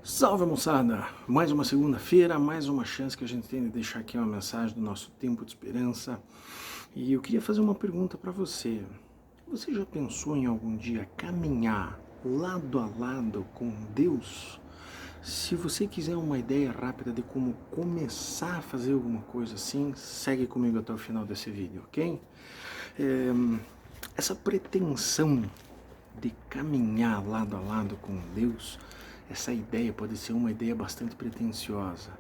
Salve, moçada! Mais uma segunda-feira, mais uma chance que a gente tem de deixar aqui uma mensagem do nosso tempo de esperança. E eu queria fazer uma pergunta para você. Você já pensou em algum dia caminhar lado a lado com Deus? Se você quiser uma ideia rápida de como começar a fazer alguma coisa assim, segue comigo até o final desse vídeo, ok? Essa pretensão de caminhar lado a lado com Deus, essa ideia pode ser uma ideia bastante pretensiosa.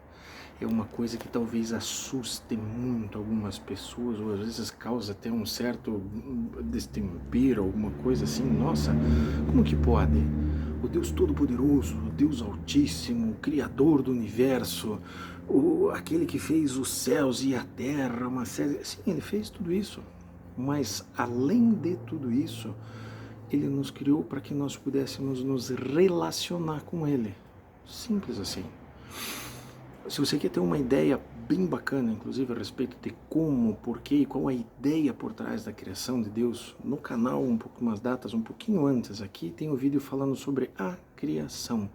É uma coisa que talvez assuste muito algumas pessoas, ou às vezes causa até um certo destempero, alguma coisa assim. Nossa, como que pode? O Deus Todo-Poderoso, o Deus Altíssimo, o Criador do Universo, aquele que fez os céus e a terra, uma série... Sim, ele fez tudo isso. Mas, além de tudo isso, ele nos criou para que nós pudéssemos nos relacionar com ele. Simples assim. Se você quer ter uma ideia bem bacana, inclusive a respeito de como, porquê e qual a ideia por trás da criação de Deus, no canal, umas datas um pouquinho antes aqui, tem um vídeo falando sobre a criação.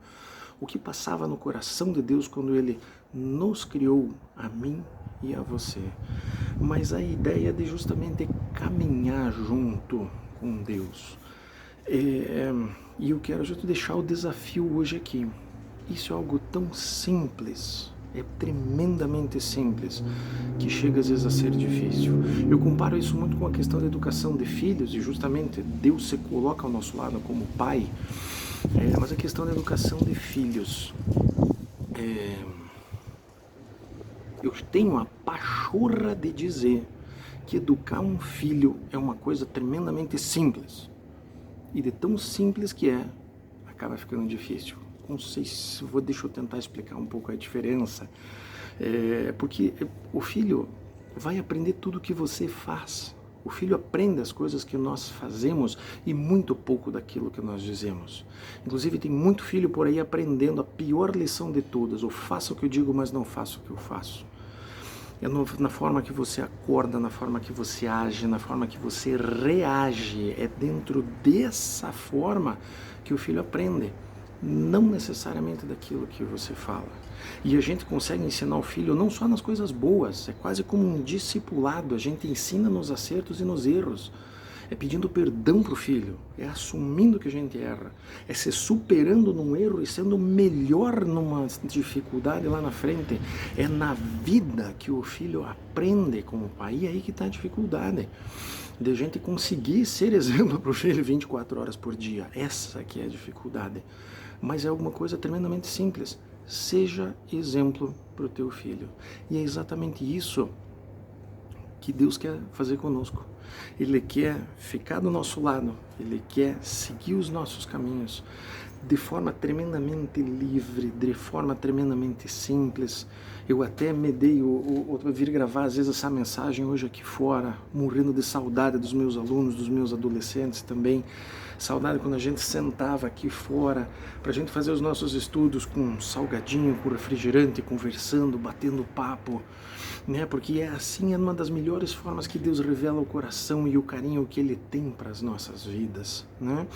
O que passava no coração de Deus quando ele nos criou, a mim e a você. Mas a ideia de justamente caminhar junto com Deus. E eu quero já te deixar o desafio hoje aqui. Isso é algo tão simples, é tremendamente simples, que chega às vezes a ser difícil. Eu comparo isso muito com a questão da educação de filhos, e justamente Deus se coloca ao nosso lado como pai, mas a questão da educação de filhos. Eu tenho a pachorra de dizer que educar um filho é uma coisa tremendamente simples. E de tão simples que é, acaba ficando difícil. Não sei se deixa eu tentar explicar um pouco a diferença. Porque o filho vai aprender tudo que você faz. O filho aprende as coisas que nós fazemos e muito pouco daquilo que nós dizemos. Inclusive tem muito filho por aí aprendendo a pior lição de todas. Ou faça o que eu digo, mas não faça o que eu faço. É na forma que você acorda, na forma que você age, na forma que você reage. É dentro dessa forma que o filho aprende, não necessariamente daquilo que você fala. E a gente consegue ensinar o filho não só nas coisas boas, é quase como um discipulado, a gente ensina nos acertos e nos erros. É pedindo perdão para o filho, é assumindo que a gente erra, é se superando num erro e sendo melhor numa dificuldade lá na frente. É na vida que o filho aprende com o pai, e aí que está a dificuldade. De a gente conseguir ser exemplo para o filho 24 horas por dia, essa que é a dificuldade. Mas é alguma coisa tremendamente simples, seja exemplo para o teu filho. E é exatamente isso que Deus quer fazer conosco. Ele quer ficar do nosso lado, Ele quer seguir os nossos caminhos de forma tremendamente livre, de forma tremendamente simples. Eu até me dei eu vir gravar às vezes essa mensagem hoje aqui fora, morrendo de saudade dos meus alunos, dos meus adolescentes também. Saudade quando a gente sentava aqui fora para a gente fazer os nossos estudos com um salgadinho, com refrigerante, conversando, batendo papo, né? Porque é assim, é uma das melhores formas que Deus revela o coração e o carinho que Ele tem para as nossas vidas, né?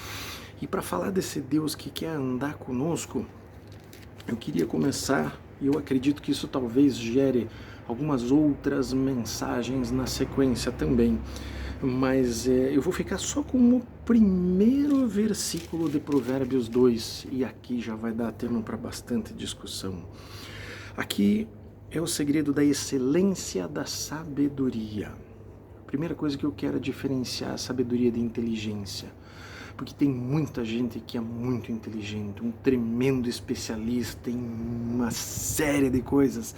E para falar desse Deus que quer andar conosco, eu queria começar, e eu acredito que isso talvez gere algumas outras mensagens na sequência também, mas eu vou ficar só com o primeiro versículo de Provérbios 2, e aqui já vai dar tema para bastante discussão. Aqui é o segredo da excelência da sabedoria. A primeira coisa que eu quero é diferenciar a sabedoria de inteligência, porque tem muita gente que é muito inteligente, um tremendo especialista em uma série de coisas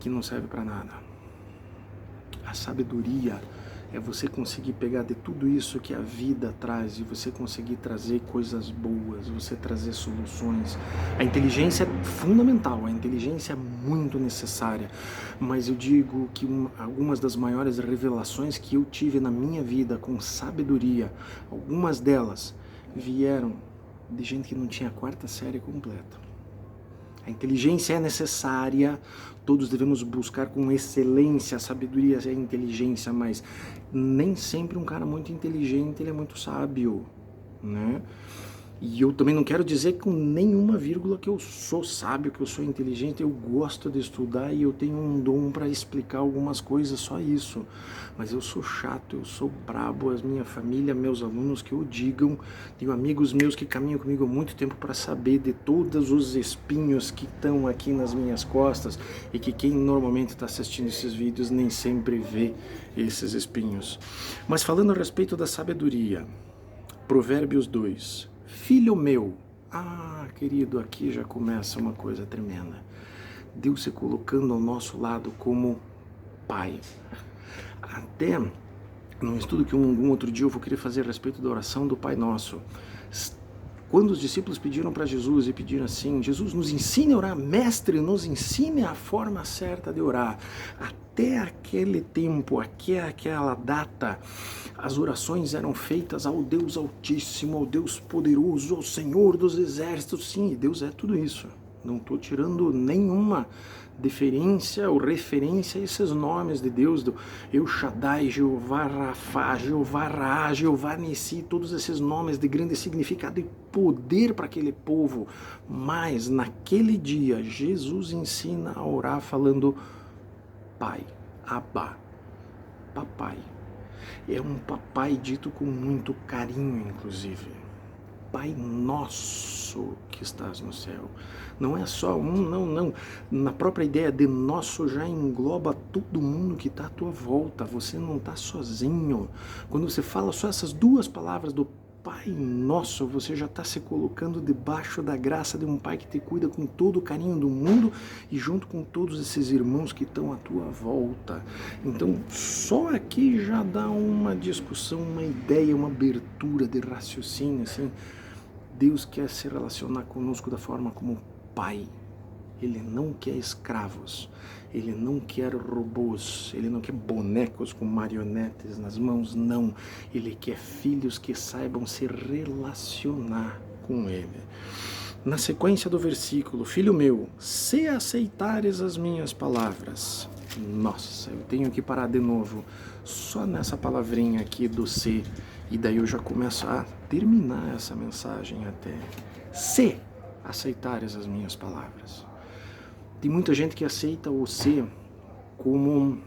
que não serve para nada. A sabedoria é você conseguir pegar de tudo isso que a vida traz e você conseguir trazer coisas boas, você trazer soluções. A inteligência é fundamental, a inteligência é muito necessária, mas eu digo que algumas das maiores revelações que eu tive na minha vida com sabedoria, algumas delas vieram de gente que não tinha a quarta série completa. A inteligência é necessária, todos devemos buscar com excelência a sabedoria e a inteligência, mas nem sempre um cara muito inteligente ele é muito sábio, né? E eu também não quero dizer com nenhuma vírgula que eu sou sábio, que eu sou inteligente, eu gosto de estudar e eu tenho um dom para explicar algumas coisas, só isso. Mas eu sou chato, eu sou brabo, a minha família, meus alunos que o digam, tenho amigos meus que caminham comigo há muito tempo para saber de todos os espinhos que estão aqui nas minhas costas e que quem normalmente está assistindo esses vídeos nem sempre vê esses espinhos. Mas falando a respeito da sabedoria, Provérbios 2. Filho meu, querido, aqui já começa uma coisa tremenda. Deus se colocando ao nosso lado como pai. Até num estudo que algum outro dia eu vou querer fazer a respeito da oração do Pai Nosso. Quando os discípulos pediram para Jesus e pediram assim, Jesus, nos ensine a orar, mestre, nos ensine a forma certa de orar. Até aquele tempo, aquela data, as orações eram feitas ao Deus Altíssimo, ao Deus Poderoso, ao Senhor dos Exércitos. Sim, Deus é tudo isso. Não estou tirando nenhuma deferência ou referência a esses nomes de Deus, do El Shaddai, Jeová Rafá, Jeová Ra, Jeová Nissi, todos esses nomes de grande significado e poder para aquele povo. Mas naquele dia, Jesus ensina a orar falando Pai, Abba, Papai. É um papai dito com muito carinho, inclusive. Pai nosso que estás no céu. Não é só um, não. Na própria ideia de nosso já engloba todo mundo que está à tua volta. Você não está sozinho. Quando você fala só essas duas palavras do Pai Nosso, você já está se colocando debaixo da graça de um Pai que te cuida com todo o carinho do mundo e junto com todos esses irmãos que estão à tua volta. Então, só aqui já dá uma discussão, uma ideia, uma abertura de raciocínio, assim. Deus quer se relacionar conosco da forma como Pai. Ele não quer escravos, ele não quer robôs, ele não quer bonecos com marionetes nas mãos, não. Ele quer filhos que saibam se relacionar com ele. Na sequência do versículo, filho meu, se aceitares as minhas palavras. Nossa, eu tenho que parar de novo só nessa palavrinha aqui do se, e daí eu já começo a terminar essa mensagem até. Se aceitares as minhas palavras. Tem muita gente que aceita o se como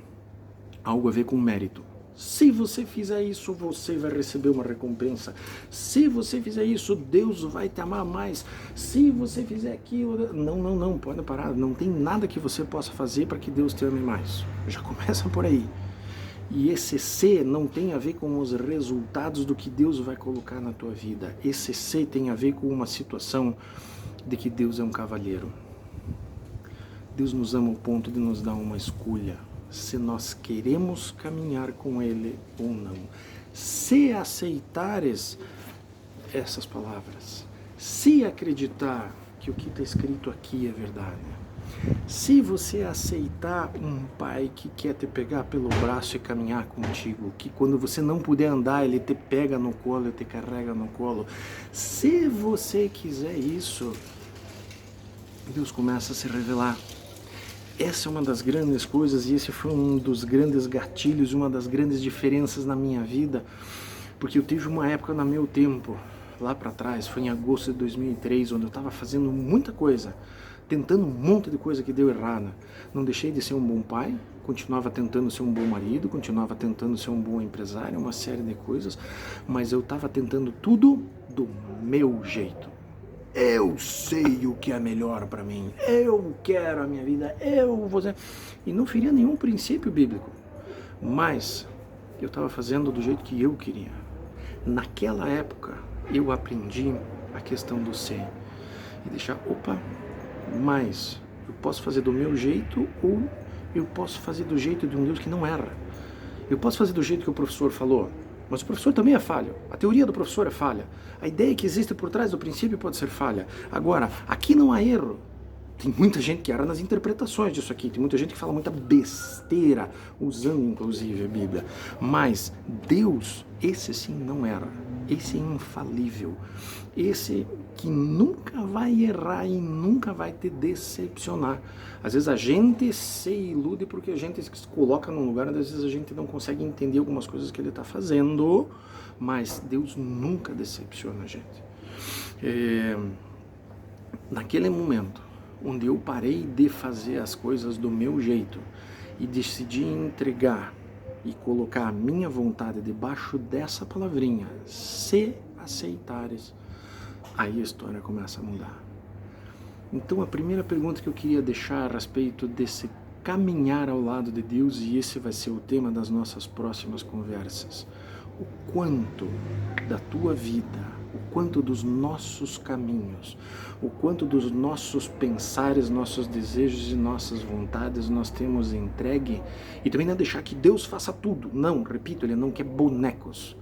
algo a ver com mérito. Se você fizer isso, você vai receber uma recompensa. Se você fizer isso, Deus vai te amar mais. Se você fizer aquilo... Não, pode parar. Não tem nada que você possa fazer para que Deus te ame mais. Já começa por aí. E esse se não tem a ver com os resultados do que Deus vai colocar na tua vida. Esse se tem a ver com uma situação de que Deus é um cavalheiro. Deus nos ama ao ponto de nos dar uma escolha, se nós queremos caminhar com Ele ou não. Se aceitares essas palavras, se acreditar que o que está escrito aqui é verdade, se você aceitar um pai que quer te pegar pelo braço e caminhar contigo, que quando você não puder andar, ele te pega no colo e te carrega no colo, se você quiser isso, Deus começa a se revelar. Essa é uma das grandes coisas e esse foi um dos grandes gatilhos, uma das grandes diferenças na minha vida, porque eu tive uma época no meu tempo, lá para trás, foi em agosto de 2003, onde eu estava fazendo muita coisa, tentando um monte de coisa que deu errada. Não deixei de ser um bom pai, continuava tentando ser um bom marido, continuava tentando ser um bom empresário, uma série de coisas, mas eu estava tentando tudo do meu jeito. Eu sei o que é melhor para mim, eu quero a minha vida, eu vou fazer. E não feria nenhum princípio bíblico, mas eu estava fazendo do jeito que eu queria. Naquela época, eu aprendi a questão do ser e deixar, mas eu posso fazer do meu jeito ou eu posso fazer do jeito de um Deus que não erra. Eu posso fazer do jeito que o professor falou, mas o professor também é falho. A teoria do professor é falha. A ideia que existe por trás do princípio pode ser falha. Agora, aqui não há erro. Tem muita gente que erra nas interpretações disso aqui. Tem muita gente que fala muita besteira, usando inclusive a Bíblia. Mas Deus, esse sim não erra. Esse é infalível. Esse que nunca vai errar e nunca vai te decepcionar. Às vezes a gente se ilude porque a gente se coloca num lugar onde às vezes a gente não consegue entender algumas coisas que ele está fazendo, mas Deus nunca decepciona a gente. Naquele momento onde eu parei de fazer as coisas do meu jeito e decidi entregar e colocar a minha vontade debaixo dessa palavrinha, se aceitares, aí a história começa a mudar. Então a primeira pergunta que eu queria deixar a respeito desse caminhar ao lado de Deus, e esse vai ser o tema das nossas próximas conversas: o quanto da tua vida, o quanto dos nossos caminhos, o quanto dos nossos pensares, nossos desejos e nossas vontades nós temos entregue, e também não deixar que Deus faça tudo. Não, repito, Ele não quer bonecos,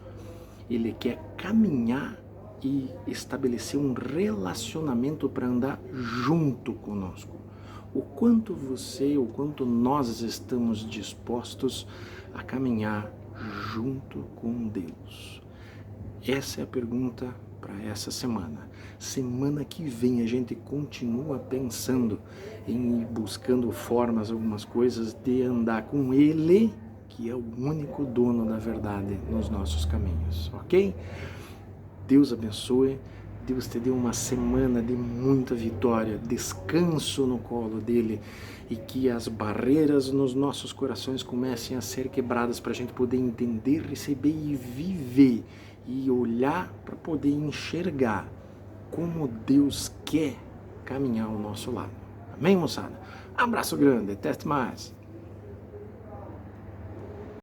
Ele quer caminhar e estabelecer um relacionamento para andar junto conosco. O quanto você, o quanto nós estamos dispostos a caminhar junto com Deus? Essa é a pergunta para essa semana. Semana que vem a gente continua pensando em ir buscando formas, algumas coisas de andar com Ele, que é o único dono da verdade nos nossos caminhos, ok? Deus abençoe, Deus te dê uma semana de muita vitória, descanso no colo dele, e que as barreiras nos nossos corações comecem a ser quebradas para a gente poder entender, receber e viver, e olhar para poder enxergar como Deus quer caminhar ao nosso lado. Amém, moçada? Abraço grande, até mais!